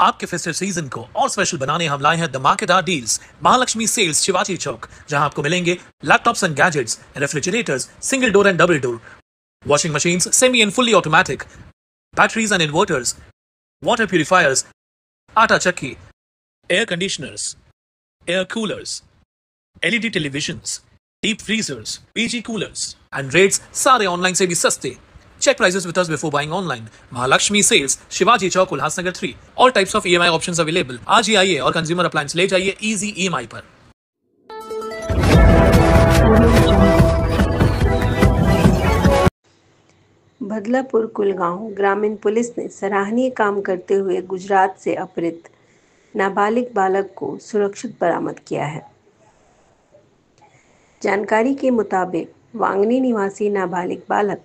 आपके festive season को और स्पेशल बनाने हम लाए हैं धमाकेदार डील्स महालक्ष्मी सेल्स शिवाजी चौक, जहां आपको मिलेंगे laptops end gadgets, refrigerators, single door end double door, washing machines, semi and fully automatic, batteries and inverters, water purifiers, atta chakki, air conditioners, air coolers, LED televisions, deep freezers, PG coolers, and rates सारे online से भी सस्ते. Check prices with us before buying online. Mahalakshmi Sales, Shivaji Chowk, Ulhasnagar 3. All types of EMI options available. आज ही आइए और consumer appliance ले जाइए easy EMI पर. बदलापुर कुलगांव ग्रामीण police ने सराहनीय काम करते हुए गुजरात से अपहृत नाबालिग बालक को सुरक्षित बरामद किया है। जानकारी के मुताबिक वांगनी निवासी नाबालिग बालक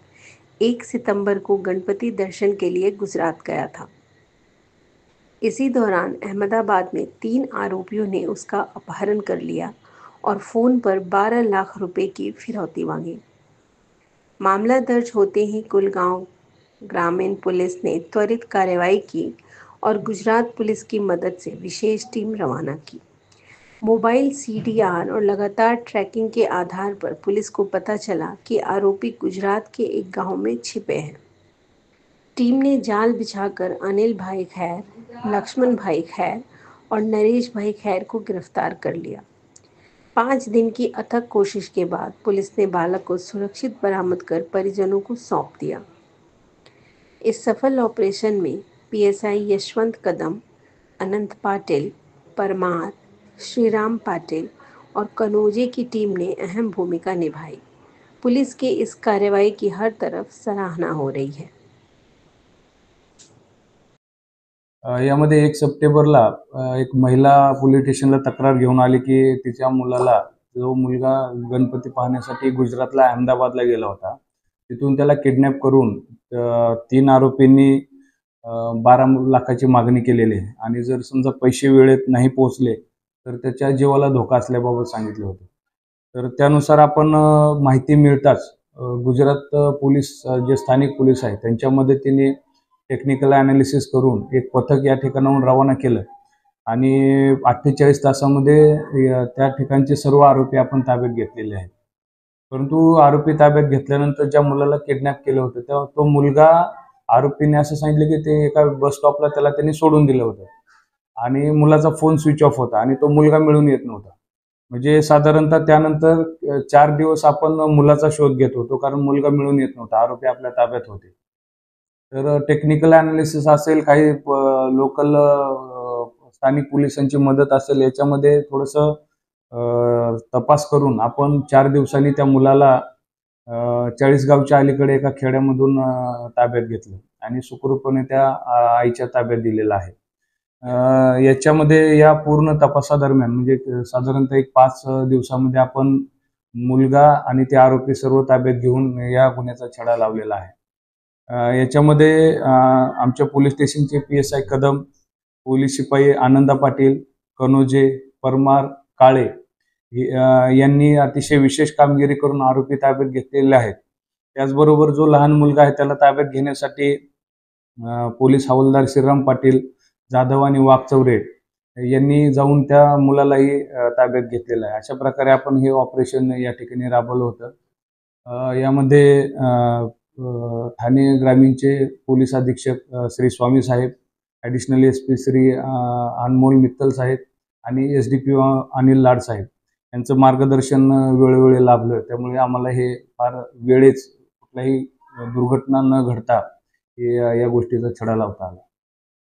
1 सितंबर को गणपति दर्शन के लिए गुजरात गया था। इसी दौरान अहमदाबाद में 3 आरोपियों ने उसका अपहरण कर लिया और फ़ोन पर 12 लाख रुपए की फिरौती मांगी। मामला दर्ज होते ही कुलगांव ग्रामीण पुलिस ने त्वरित कार्रवाई की और गुजरात पुलिस की मदद से विशेष टीम रवाना की। मोबाइल CDR और लगातार ट्रैकिंग के आधार पर पुलिस को पता चला कि आरोपी गुजरात के एक गांव में छिपे हैं। टीम ने जाल बिछाकर अनिल भाई खैर, लक्ष्मण भाई खैर और नरेश भाई खैर को गिरफ्तार कर लिया। 5 दिन की अथक कोशिश के बाद पुलिस ने बालक को सुरक्षित बरामद कर परिजनों को सौंप दिया। इस सफल ऑपरेशन में PSI यशवंत कदम, अनंत पाटिल, परमार, श्रीराम पाटिल और कनौजे की टीम ने अहम भूमिका निभाई। पुलिस के इस कार्रवाई की हर तरफ सराहना हो रही है। यामध्ये 1 सप्टेंबरला एक महिला पोलीस स्टेशनला तक्रार घेऊन आली की तिच्या मुलाला, जो मुलगा गणपती पाहण्यासाठी गुजरातला अहमदाबादला गेला होता, तिथून त्याला किडनॅप करून 3 आरोपींनी 12 लाखाची मागणी केलेली आहे आणि जर समजा पैसे वेळेत नाही पोहोचले तर त्याच्या जीवाला धोका असल्याबाबत सांगितले होते. तर त्यानुसार आपण माहिती मिळताच गुजरात पोलीस, जे स्थानिक पोलीस आहेत त्यांच्या मदतीने टेक्निकल ॲनालिसिस करून एक पथक या ठिकाणाहून रवाना केलं आणि 48 तासामध्ये त्या ठिकाणचे सर्व आरोपी आपण ताब्यात घेतलेले आहेत. परंतु आरोपी ताब्यात घेतल्यानंतर ज्या मुलाला किडनॅप केलं होतं तेव्हा तो मुलगा, आरोपीने असं सांगितलं की ते एका बस स्टॉपला त्याला त्यांनी सोडून दिलं होतं आणि मुलाचा फोन स्विच ऑफ होता आणि तो मुलगा मिळून येत नव्हता. म्हणजे साधारणतः त्यानंतर 4 दिवस आपण मुलाचा शोध घेत होतो, कारण मुलगा मिळून येत नव्हता, आरोपी आपल्या ताब्यात होते. तर टेक्निकल ॲनालिसिस असेल, काही लोकल स्थानिक पोलिसांची मदत असेल, याच्यामध्ये थोडंसं तपास करून आपण 4 दिवसांनी त्या मुलाला चाळीसगावच्या अलीकडे एका खेड्यामधून ताब्यात घेतलं आणि सुखरूपपणे त्या आईच्या ताब्यात दिलेलं आहे. याच्यामध्ये या पूर्ण तपासादरम्यान म्हणजे साधारणतः एक 5 दिवसामध्ये आपण मुलगा आणि ते आरोपी सर्व ताब्यात घेऊन या गुन्ह्याचा छडा लावलेला आहे. याच्यामध्ये आमच्या पोलीस स्टेशनचे PSI कदम, पोलीस शिपाई आनंदा पाटील, कनोजे, परमार, काळे यांनी अतिशय विशेष कामगिरी करून आरोपी ताब्यात घेतलेले आहेत. त्याचबरोबर जो लहान मुलगा आहे त्याला ताब्यात घेण्यासाठी पोलीस हवालदार श्रीराम पाटील, जाधव आणि वाघचौरे यांनी जाऊन त्या मुलालाही ताब्यात घेतलेलं आहे. अशा प्रकारे आपण हे ऑपरेशन या ठिकाणी राबवलं होतं. यामध्ये ठाणे ग्रामीणचे पोलीस अधीक्षक श्री स्वामी साहेब, ॲडिशनल SP श्री अनमोल मित्तल साहेब आणि SDPO अनिल लाड साहेब यांचं मार्गदर्शन वेळोवेळी लाभलं. त्यामुळे आम्हाला हे फार वेळेच कुठल्याही दुर्घटना न घडता या गोष्टीचा छडा लावता आला.